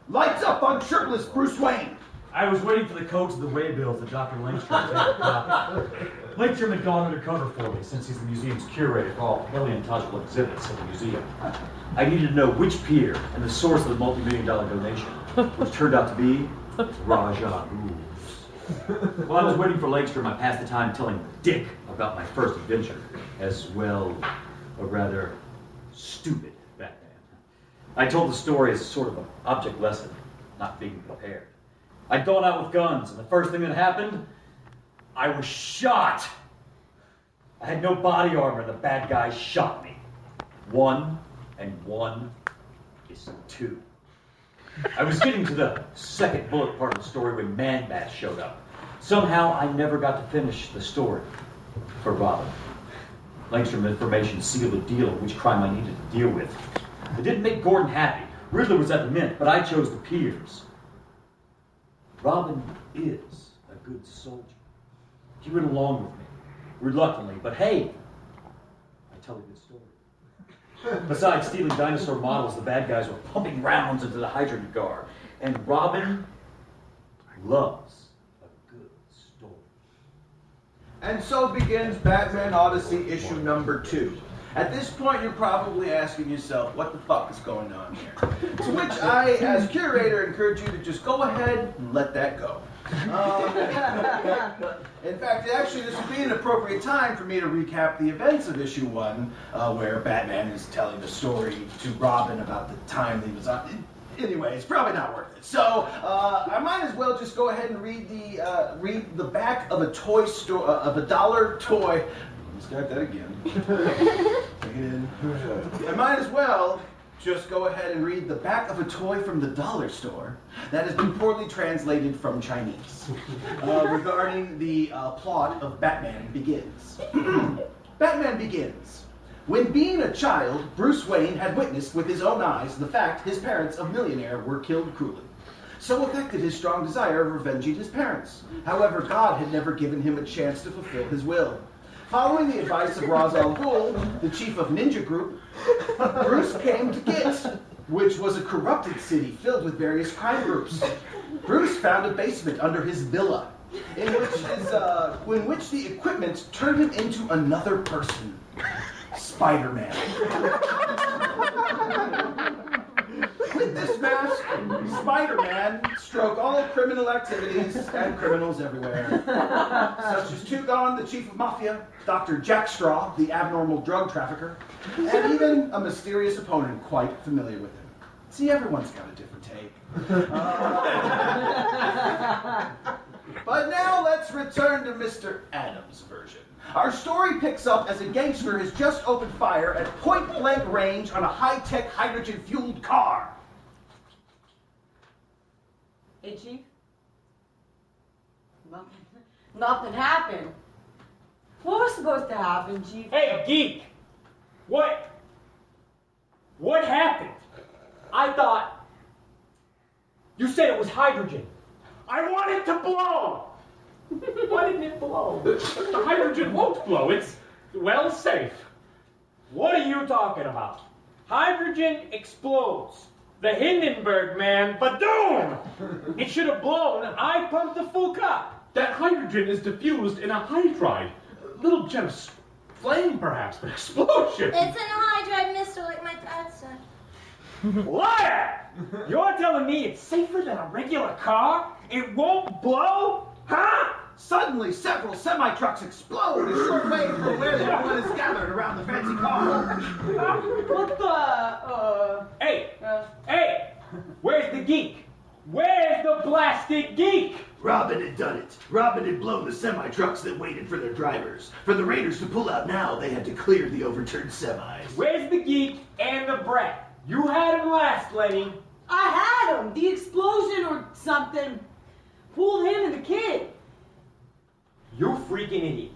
lights up on shirtless Bruce Wayne. I was waiting for the codes of the waybills that Dr. Langstrom had. Langstrom had gone undercover for me since he's the museum's curator for all paleontological exhibits at the museum. I needed to know which pier and the source of the multi-million-dollar donation, which turned out to be Raja Rules. While I was waiting for Langstrom, I passed the time telling Dick about my first adventure, as well, a rather stupid Batman. I told the story as sort of an object lesson, not being prepared. I'd gone out with guns, and the first thing that happened, I was shot. I had no body armor, and the bad guy shot me. 1 and 1 is 2. I was getting to the second bullet part of the story when Man-Bat showed up. Somehow, I never got to finish the story for Robin. Langstrom information sealed the deal of which crime I needed to deal with. It didn't make Gordon happy. Riddler was at the Mint, but I chose the piers. Robin is a good soldier. He went along with me, reluctantly, but hey, I tell a good story. Besides stealing dinosaur models, the bad guys were pumping rounds into the hydrant guard, and Robin loves a good story. And so begins Batman Odyssey issue number 2. At this point, you're probably asking yourself, what the fuck is going on here? To which I, as curator, encourage you to just go ahead and let that go. In fact, actually, this would be an appropriate time for me to recap the events of issue 1, where Batman is telling the story to Robin about the time that he was on. Anyway, it's probably not worth it. So I might as well just go ahead and read the back of a toy store, of a dollar toy. Start that again. I might as well just go ahead and read the back of a toy from the dollar store that has been poorly translated from Chinese regarding the plot of Batman Begins. Batman Begins. When being a child, Bruce Wayne had witnessed with his own eyes the fact his parents, a millionaire, were killed cruelly. So affected his strong desire of revenging his parents. However, God had never given him a chance to fulfill his will. Following the advice of Ra's al Ghul, the chief of Ninja Group, Bruce came to Git, which was a corrupted city filled with various crime groups. Bruce found a basement under his villa, in which the equipment turned him into another person. Spider-Man. With this mask, Spider-Man stroked all criminal activities and criminals everywhere, such as Tugon, the chief of mafia, Dr. Jack Straw, the abnormal drug trafficker, and even a mysterious opponent quite familiar with him. See, everyone's got a different take. But now let's return to Mr. Adams' version. Our story picks up as a gangster has just opened fire at point-blank range on a high-tech hydrogen-fueled car. Hey, Chief? Nothing happened. What was supposed to happen, Chief? Hey, geek! What happened? I thought you said it was hydrogen. I want it to blow! Why didn't it blow? The hydrogen won't blow. It's, well, safe. What are you talking about? Hydrogen explodes. The Hindenburg man, badoom! It should have blown. I pumped a full cup. That hydrogen is diffused in a hydride. A little jet of flame, perhaps, but explosion. It's an hydride, mister, like my dad said. Liar! You're telling me it's safer than a regular car? It won't blow? Huh? Suddenly, several semi-trucks explode a short way from where everyone is gathered around the fancy car. What the, Hey! Where's the geek? Where's the blasted geek? Robin had done it. Robin had blown the semi-trucks that waited for their drivers. For the raiders to pull out now, they had to clear the overturned semis. Where's the geek and the brat? You had him last, Lenny. I had him! The explosion or something pulled him and the kid. You freaking idiot.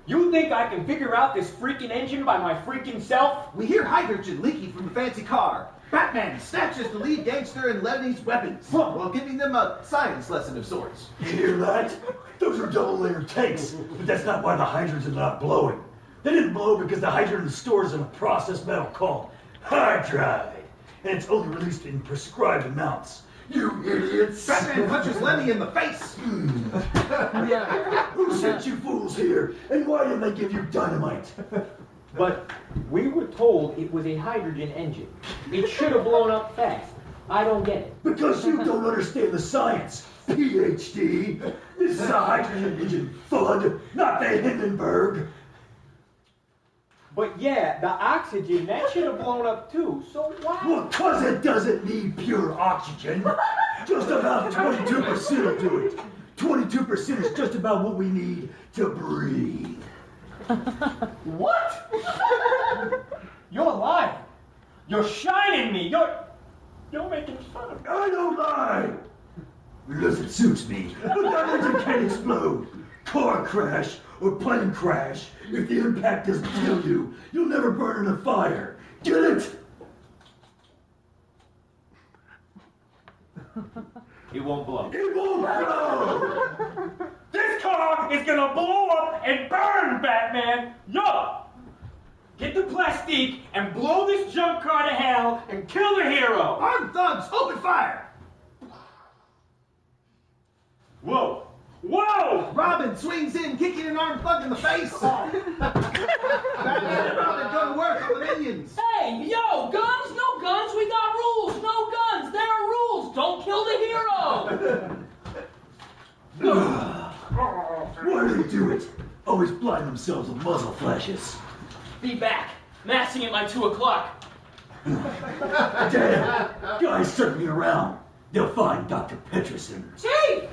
You think I can figure out this freaking engine by my freaking self? We hear hydrogen leaking from the fancy car. Batman snatches the lead gangster and Lenny's weapons, while giving them a science lesson of sorts. You hear that? Those are double-layered tanks, but that's not why the hydrants are not blowing. They didn't blow because the hydrant stores in a processed metal called hydride, and it's only released in prescribed amounts. You idiots! Batman punches Lenny in the face. Who sent you fools here? And why did they give you dynamite? But we were told it was a hydrogen engine. It should have blown up fast. I don't get it. Because you don't understand the science, PhD. This is a hydrogen engine, FUD, not the Hindenburg. But yeah, the oxygen, that should have blown up too. So why? Well, because it doesn't need pure oxygen. Just about 22% will do it. 22% is just about what we need to breathe. What? You're lying. You're shining me. You're making fun of me. I don't lie! Because it suits me. But that engine can explode. Car crash or plane crash. If the impact doesn't kill you, you'll never burn in a fire. Get it? It won't blow. It won't blow! This car is gonna blow up and burn, Batman! Yo! Get the plastique and blow this junk car to hell and kill the hero! Armed thugs, open fire. Whoa! Whoa! Robin swings in, kicking an armed thug in the face. Batman and Robin go to work on the minions. Hey, yo, guns? No guns. We got rules. No guns. There are rules. Don't kill the hero. Why do they do it? Always blind themselves with muzzle flashes. Be back. Massing at my 2 o'clock. Damn! Guys circling me around. They'll find Dr. Peterson. Chief!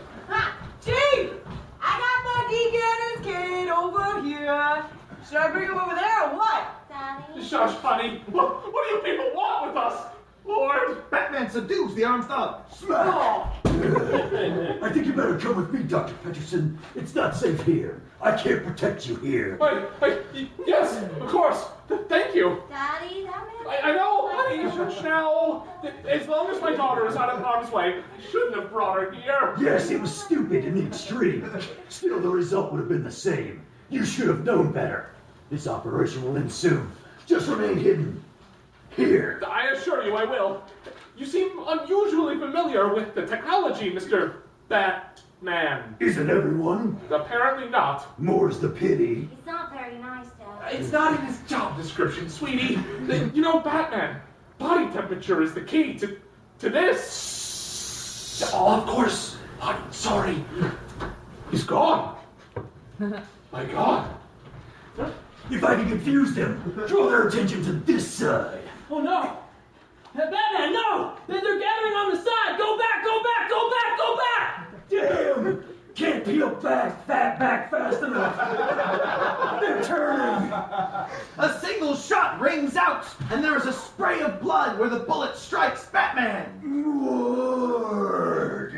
Chief! I got the geek and his kid over here. Should I bring him over there or what? Daddy. Shush, honey. What do you people want with us? Lord! Batman subdues the armed thug. Smack! Oh. I think you better come with me, Dr. Peterson. It's not safe here. I can't protect you here. Yes, of course. Thank you. Daddy, that man. I know, honey. Shush now. As long as my daughter is out of harm's way, I shouldn't have brought her here. Yes, it was stupid in the extreme. Still, the result would have been the same. You should have known better. This operation will end soon. Just remain hidden. Here. I assure you I will. You seem unusually familiar with the technology, Mr. Batman. Isn't everyone? Apparently not. More's the pity. He's not very nice, Dad. It's not in his job description, sweetie. You know, Batman, body temperature is the key to this. Oh, of course. I'm sorry. He's gone. My God. If I can confuse them, draw their attention to this side. Oh no! Batman, no! They're gathering on the side! Go back, go back, go back, go back! Damn! Can't peel back fast enough. They're turning. A single shot rings out, and there is a spray of blood where the bullet strikes Batman. Lord.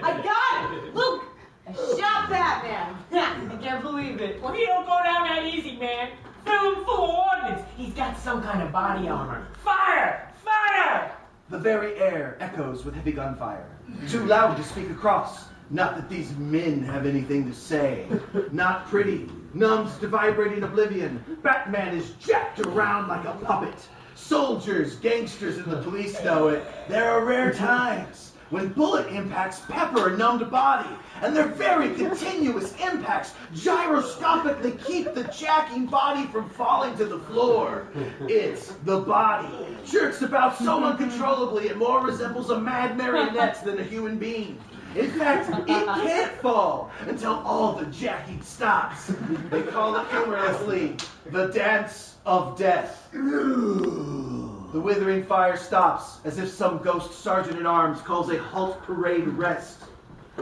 I got it! Look! I shot Batman! I can't believe it. Well, he don't go down that easy, man. Fill him full of ordnance. He's got some kind of body armor. Fire! Fire! The very air echoes with heavy gunfire. Too loud to speak across. Not that these men have anything to say. Not pretty. Numbs to vibrating oblivion. Batman is jacked around like a puppet. Soldiers, gangsters, and the police know it. There are rare times when bullet impacts pepper a numbed body, and their very continuous impacts gyroscopically keep the jacking body from falling to the floor. It's the body. Jerks about so uncontrollably it more resembles a mad marionette than a human being. In fact, it can't fall until all the jacking stops. They call it humorously the dance of death. The withering fire stops as if some ghost sergeant-at-arms calls a halt parade rest.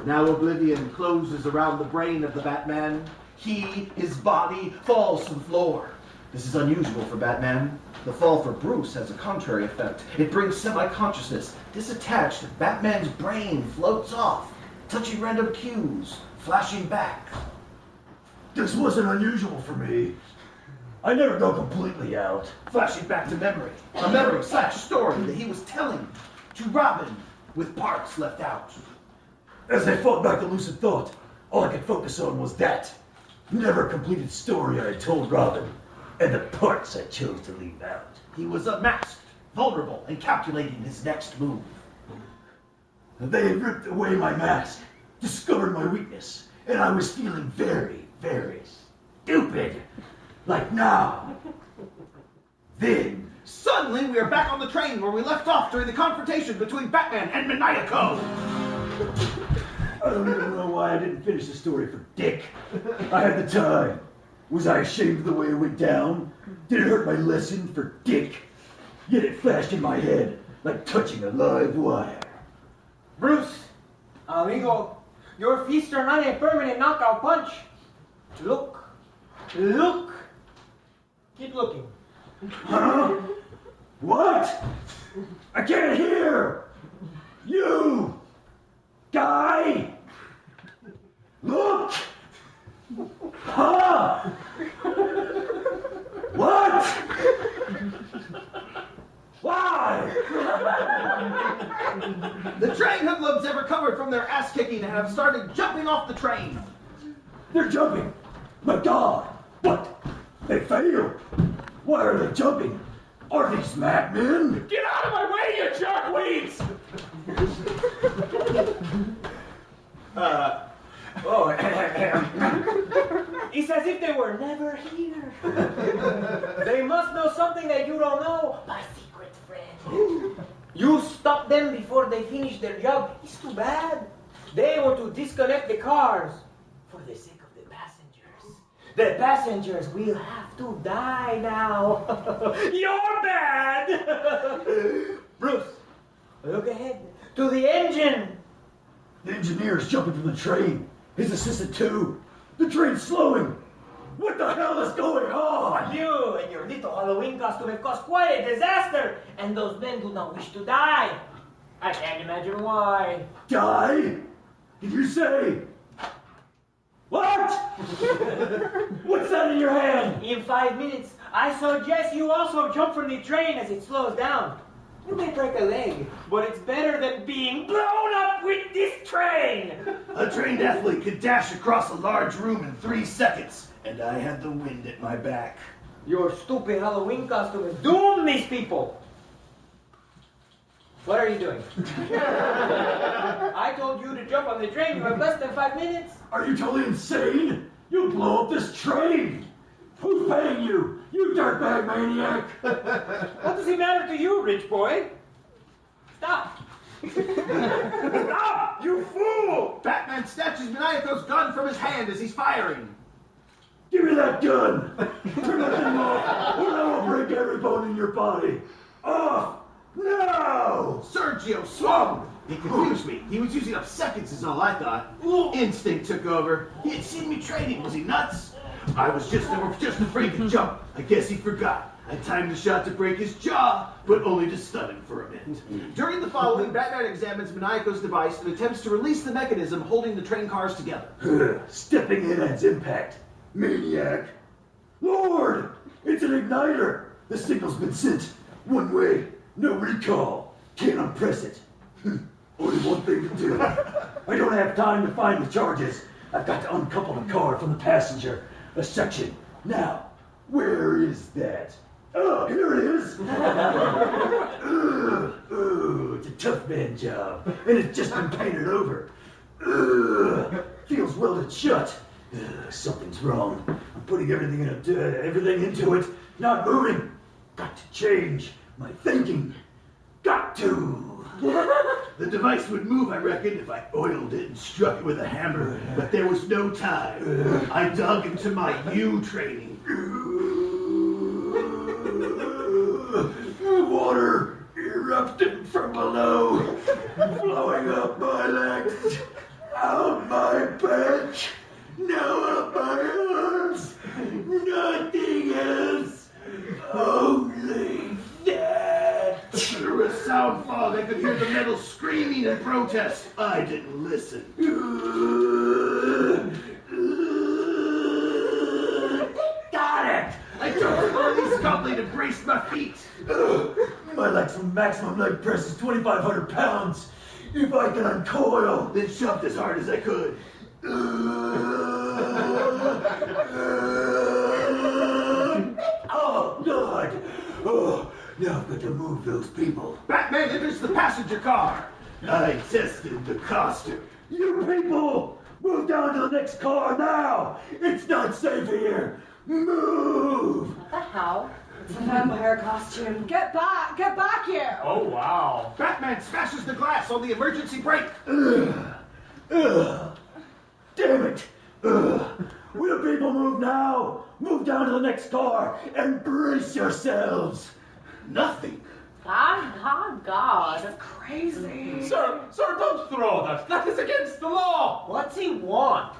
Now oblivion closes around the brain of the Batman. His body, falls to the floor. This is unusual for Batman. The fall for Bruce has a contrary effect. It brings semi-consciousness. Disattached, Batman's brain floats off, touching random cues, flashing back. This wasn't unusual for me. I never go completely out. Flashing back to memory. A memory/story that he was telling to Robin with parts left out. As I fought back the lucid thought, all I could focus on was that never completed story I had told Robin, and the parts I chose to leave out. He was a masked vulnerable and calculating his next move. They had ripped away my mask, discovered my weakness, and I was feeling very, very stupid. Like now. Then, Suddenly, we are back on the train where we left off during the confrontation between Batman and Maniaco. I don't even know why I didn't finish the story for Dick. I had the time. Was I ashamed of the way it went down? Did it hurt my lesson for Dick? Yet it flashed in my head like touching a live wire. Bruce, amigo, your fists are not a permanent knockout punch. Look. Look. Keep looking. Huh? What? I can't hear! You! Guy! Look! Huh? What? Why? The train hoodlums have recovered from their ass kicking and have started jumping off the train. They're jumping! My God! What? They failed! Why are they jumping? Are these madmen? Get out of my way, you jerkweeds! It's as if they were never here. They must know something that you don't know. My secret friend. You stopped them before they finished their job. It's too bad. They were to disconnect the cars for the sake of the passengers. The passengers will have to die now. You're bad! Bruce, look ahead to the engine. The engineer's jumping from the train. His assistant too. The train's slowing. What the hell is going on? You and your little Halloween costume have caused quite a disaster, and those men do not wish to die. I can't imagine why. Die? Did you say? What? What's that in your hand? In 5 minutes, I suggest you also jump from the train as it slows down. You may break a leg, but it's better than being blown up with this train. A trained athlete could dash across a large room in 3 seconds, and I had the wind at my back. Your stupid Halloween costume has doomed these people. What are you doing? I told you to jump on the train. You have less than 5 minutes. Are you totally insane? You'll blow up this train. Who's paying you? You dirtbag maniac. What does it matter to you, rich boy? Stop. Stop, you fool! Batman snatches Maniaco's gun from his hand as he's firing. Give me that gun. Turn that thing off, or I will break every bone in your body. Off. Now! Sergio swung! He confused me. He was using up seconds is all I thought. Instinct took over. He had seen me training. Was he nuts? I was just afraid to jump. I guess he forgot. I timed the shot to break his jaw, but only to stun him for a minute. During the following, Batman examines Maniaco's device and attempts to release the mechanism holding the train cars together. Stepping in at impact. Maniac. Lord! It's an igniter. The signal's been sent. One way. No recall. Can't unpress it. Only one thing to do. I don't have time to find the charges. I've got to uncouple the car from the passenger. A section. Now, where is that? Oh, here it is. It's a tough man job, and it's just been painted over. Feels welded shut. Something's wrong. I'm putting everything into it. Not moving. Got to change my thinking. Got to. The device would move, I reckon, if I oiled it and struck it with a hammer, but there was no time. I dug into my U training. Water erupting from below, flowing up my legs, out my back, now up my arms. Nothing else, only that. Through a sound fog, I could hear the metal screaming in protest. I didn't listen. Got it! I jumped to the release gauntlet and braced my feet. My maximum leg press is 2,500 pounds. If I can uncoil, then shoved as hard as I could. Oh, God! Oh, Now I've got to move those people. Batman enters the passenger car. I tested the costume. You people! Move down to the next car now! It's not safe here! Move! What the hell? It's a vampire costume. Get back here! Oh, wow. Batman smashes the glass on the emergency brake. Damn it! Will people move now? Move down to the next car and brace yourselves! Nothing. God. It's crazy. Sir, don't throw that. That is against the law. What's he want?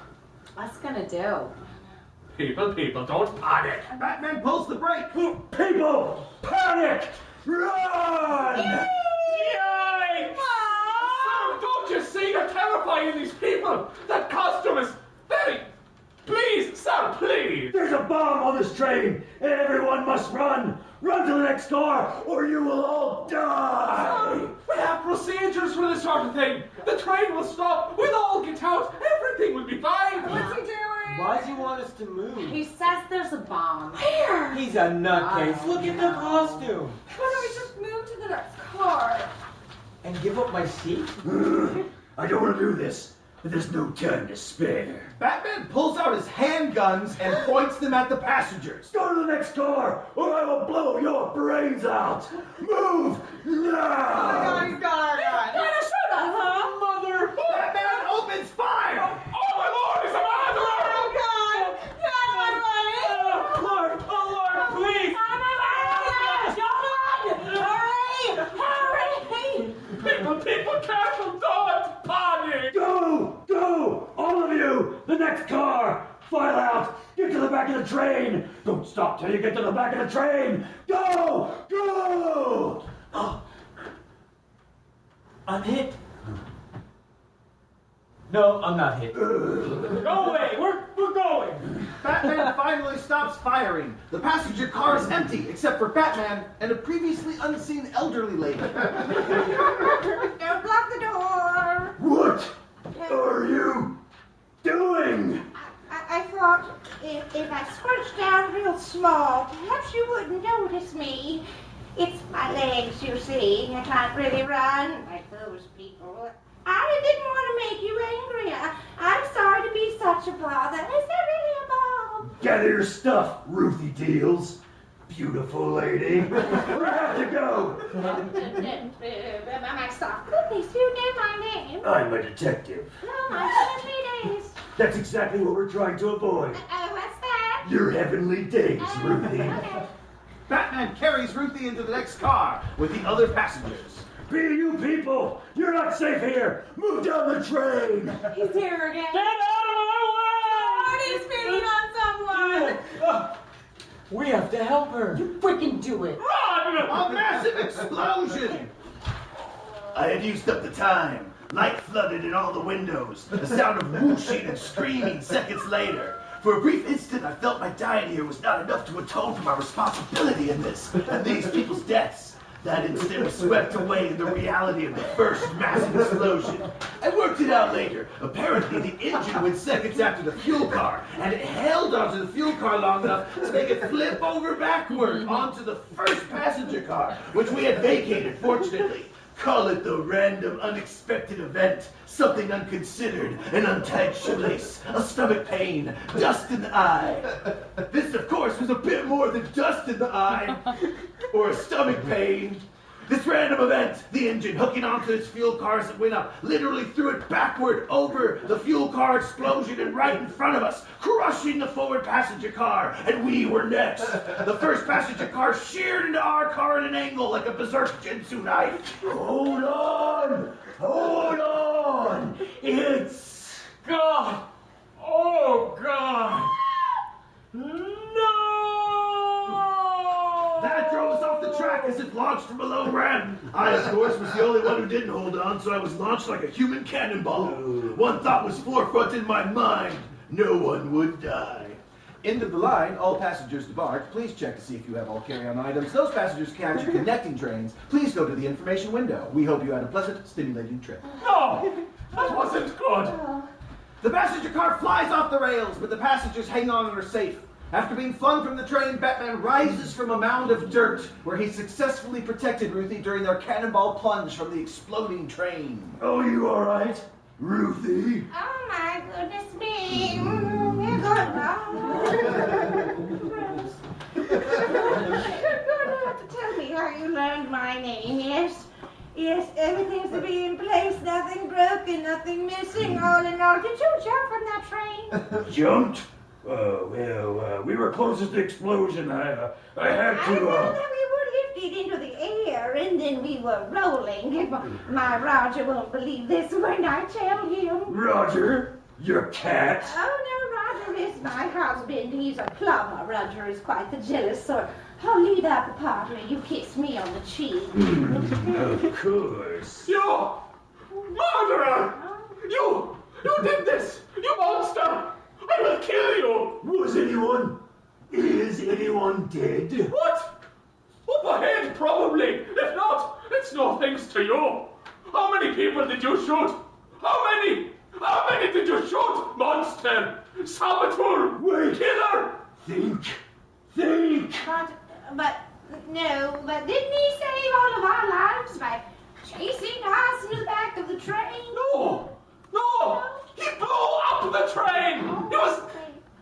What's gonna do? People, don't panic. Batman pulls the brake. People! Panic! Run! Yikes! Sir, don't you see? You're terrifying these people. That costume is very... Please, sir, please. There's a bomb on this train, and everyone must run! Run to the next car, or you will all die! We have procedures for this sort of thing. The train will stop. We'll all get out. Everything will be fine. What's he doing? Why does he want us to move? He says there's a bomb. Where? He's a nutcase. Look at the costume. Why don't we just move to the next car? And give up my seat? I don't want to do this, but there's no time to spare. Batman pulls out his handguns and points them at the passengers. Go to the next car, or I will blow your brains out! Move now! He's got it. Shoot us, huh? Mother! Batman opens fire. Oh, my Lord, he's a murderer! Oh, God! Get out of my way! Lord! Oh, Lord, please! People, careful, don't panic! Go! All of you! The next car! File out! Get to the back of the train! Don't stop till you get to the back of the train! Go! Oh. I'm hit. No, I'm not hit. Go away! We're going! Batman finally stops firing. The passenger car is empty, except for Batman and a previously unseen elderly lady. Don't block the door. What are you doing? I thought if I scrunched down real small, perhaps you wouldn't notice me. It's my legs, you see. I can't really run like those people. I didn't want to make you angry. I'm sorry to be such a bother. Is there really a bomb? Gather your stuff, Ruthie Deals. Beautiful lady. We have to go. My soft goodness, you knew my name. I'm a detective. Oh, my 3 days. That's exactly what we're trying to avoid. What's that? Your heavenly days, Ruthie. Okay. Batman carries Ruthie into the next car with the other passengers. Be you people! You're not safe here! Move down the train! He's here again. Get out of my way! He's beating on someone. We have to help her. You freaking do it. A massive explosion! I had used up the time. Light flooded in all the windows. The sound of whooshing and screaming seconds later. For a brief instant, I felt my dying here was not enough to atone for my responsibility in this and these people's deaths. That instant was swept away in the reality of the first massive explosion. I worked it out later. Apparently, the engine went seconds after the fuel car, and it held onto the fuel car long enough to make it flip over backward onto the first passenger car, which we had vacated, fortunately. Call it the random, unexpected event, something unconsidered, an untied shoelace, a stomach pain, dust in the eye. This, of course, was a bit more than dust in the eye, or a stomach pain. This random event, the engine hooking onto its fuel car as it went up, literally threw it backward over the fuel car explosion and right in front of us, crushing the forward passenger car, and we were next. The first passenger car sheared into our car at an angle like a berserk Jinsu knife. Hold on! It's... God! Oh, God! No! That drove us off the track as if launched from a low ramp. I, of course, was the only one who didn't hold on, so I was launched like a human cannonball. One thought was forefront in my mind. No one would die. End of the line, all passengers debarked. Please check to see if you have all carry-on items. Those passengers catch connecting trains. Please go to the information window. We hope you had a pleasant, stimulating trip. No! That wasn't good! The passenger car flies off the rails, but the passengers hang on and are safe. After being flung from the train, Batman rises from a mound of dirt where he successfully protected Ruthie during their cannonball plunge from the exploding train. Oh, you all right, Ruthie? Oh my goodness me. You're going to have to tell me how you learned my name, yes? Yes, everything's to be in place, nothing broken, nothing missing, all in all. Did you jump from that train? Jumped? Well, we were closest to explosion. I had I know to, that we were lifted into the air and then we were rolling. My Roger won't believe this when I tell him. Roger, your cat. Oh, no, Roger is my husband. He's a plumber. Roger is quite the jealous sort. I'll leave out the part where you kiss me on the cheek. Of course. You murderer! You did this! You monster! I will kill you! Is anyone dead? What? Up ahead, probably. If not, it's no thanks to you. How many people did you shoot? How many? How many did you shoot? Monster! Saboteur! Wait. Killer! Think. But didn't he save all of our lives by chasing us in the back of the train? No! He blew up the train!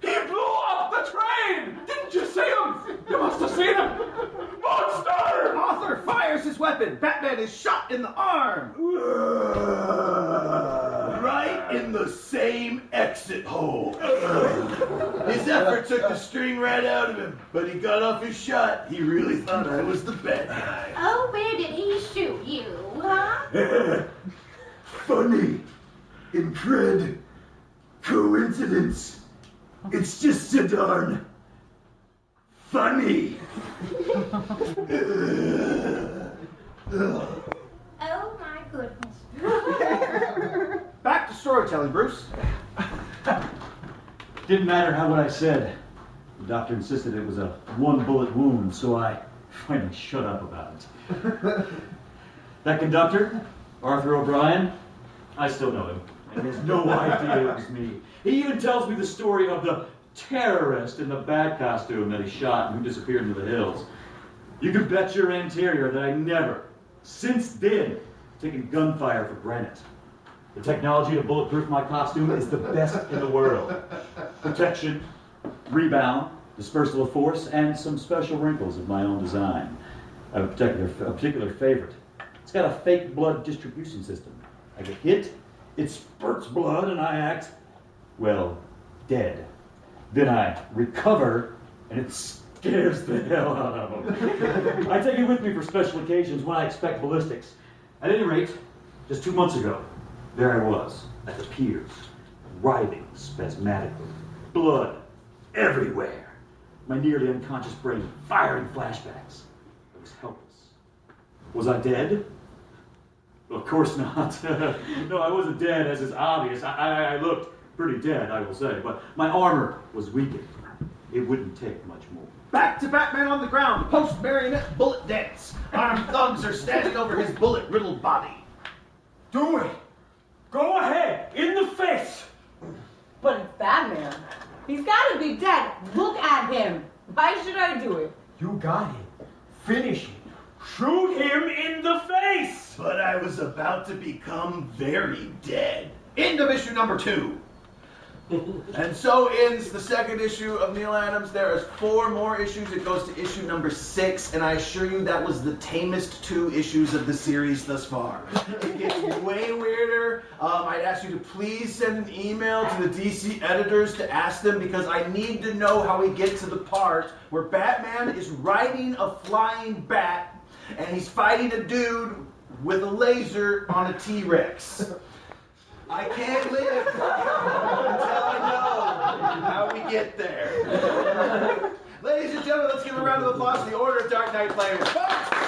He blew up the train! Didn't you see him? You must have seen him! Monster! Arthur fires his weapon. Batman is shot in the arm. Right in the same exit hole. His effort took the sting right out of him, but he got off his shot. He really thought I was the bad guy. Oh, where did he shoot you, huh? Funny. Incred. Coincidence. It's just so darn funny. Oh, my goodness. Back to storytelling, Bruce. Didn't matter how what I said. The doctor insisted it was a one-bullet wound, so I finally shut up about it. That conductor, Arthur O'Brien, I still know him, and he has no idea it was me. He even tells me the story of the terrorist in the bat costume that he shot and who disappeared into the hills. You can bet your anterior that I never, since then, taken gunfire for granted. The technology to bulletproof my costume is the best in the world. Protection, rebound, dispersal of force, and some special wrinkles of my own design. I have a particular favorite. It's got a fake blood distribution system. I get hit, it spurts blood, and I act, well, dead. Then I recover, and it scares the hell out of them. I take it with me for special occasions when I expect ballistics. At any rate, just 2 months ago, there I was, at the piers, writhing spasmodically, blood everywhere. My nearly unconscious brain firing flashbacks. I was helpless. Was I dead? Well, of course not. No, I wasn't dead, as is obvious. I looked pretty dead, I will say, but my armor was weakened. It wouldn't take much more. Back to Batman on the ground, post-marionette bullet dance. Armed thugs are standing over his bullet-riddled body. Do it. Go ahead, in the face. But it's Batman. He's gotta be dead. Look at him. Why should I do it? You got him. Finish him. Shoot him in the face. But I was about to become very dead. End of issue number 2. And so ends the second issue of Neil Adams. There is 4 more issues. It goes to issue number 6, and I assure you that was the tamest 2 issues of the series thus far. It gets way weirder. I'd ask you to please send an email to the DC editors to ask them, because I need to know how we get to the part where Batman is riding a flying bat and he's fighting a dude with a laser on a T-Rex. I can't live until I know how we get there. Ladies and gentlemen, let's give a round of applause to the Order of Dark Knight Players. Folks!